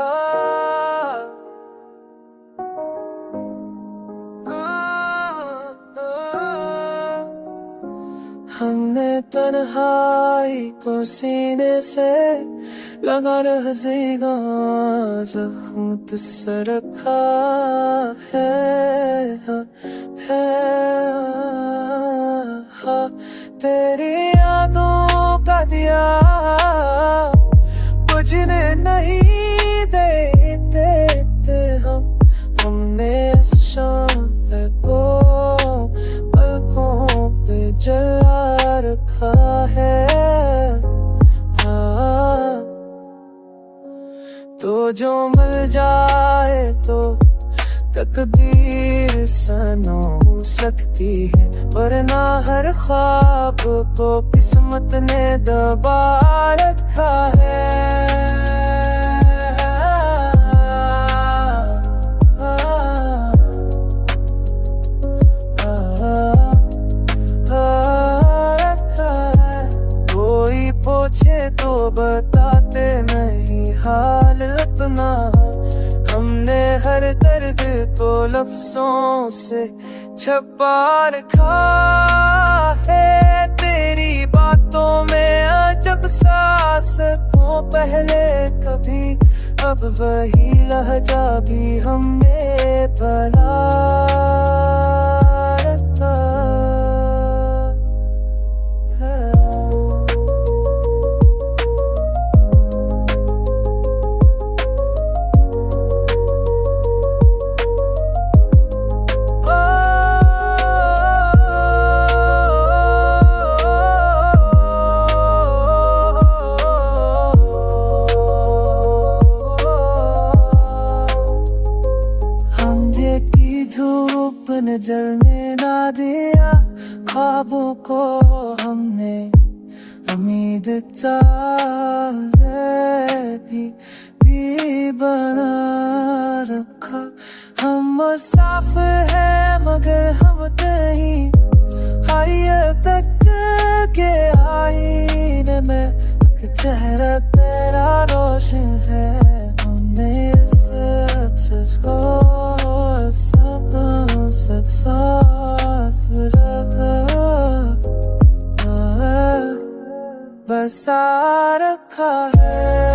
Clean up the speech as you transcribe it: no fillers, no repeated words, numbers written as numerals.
रखा। हमने तन्हाई को सीने से लगा रहेगा, जख्म तुझसे रखा है, तेरी यादों का दिया बुझने नहीं देते हमने इस शाम को पलकों पे जला रखा है। तो जो मिल जाए तो तकदीर सनो सकती है, वरना हर ख्वाब को किस्मत ने दबा रखा है। कोई पूछे तो बताते नहीं हाल अपना, हमने हर दर्द को लफ्जों से छुपा रखा है। तेरी बातों में अजब सा सकूं पहले कभी, अब वही लहजा भी हमने भला रखा है। धूप ने जलने ना दिया ख्वाबों को, हमने उम्मीद चाहे भी बना रखा। हम साफ है मगर हम नहीं, हाय तक के आईने में चेहरा तेरा रोशन है। हमने सच को सब साथ रखा, बसा रखा है।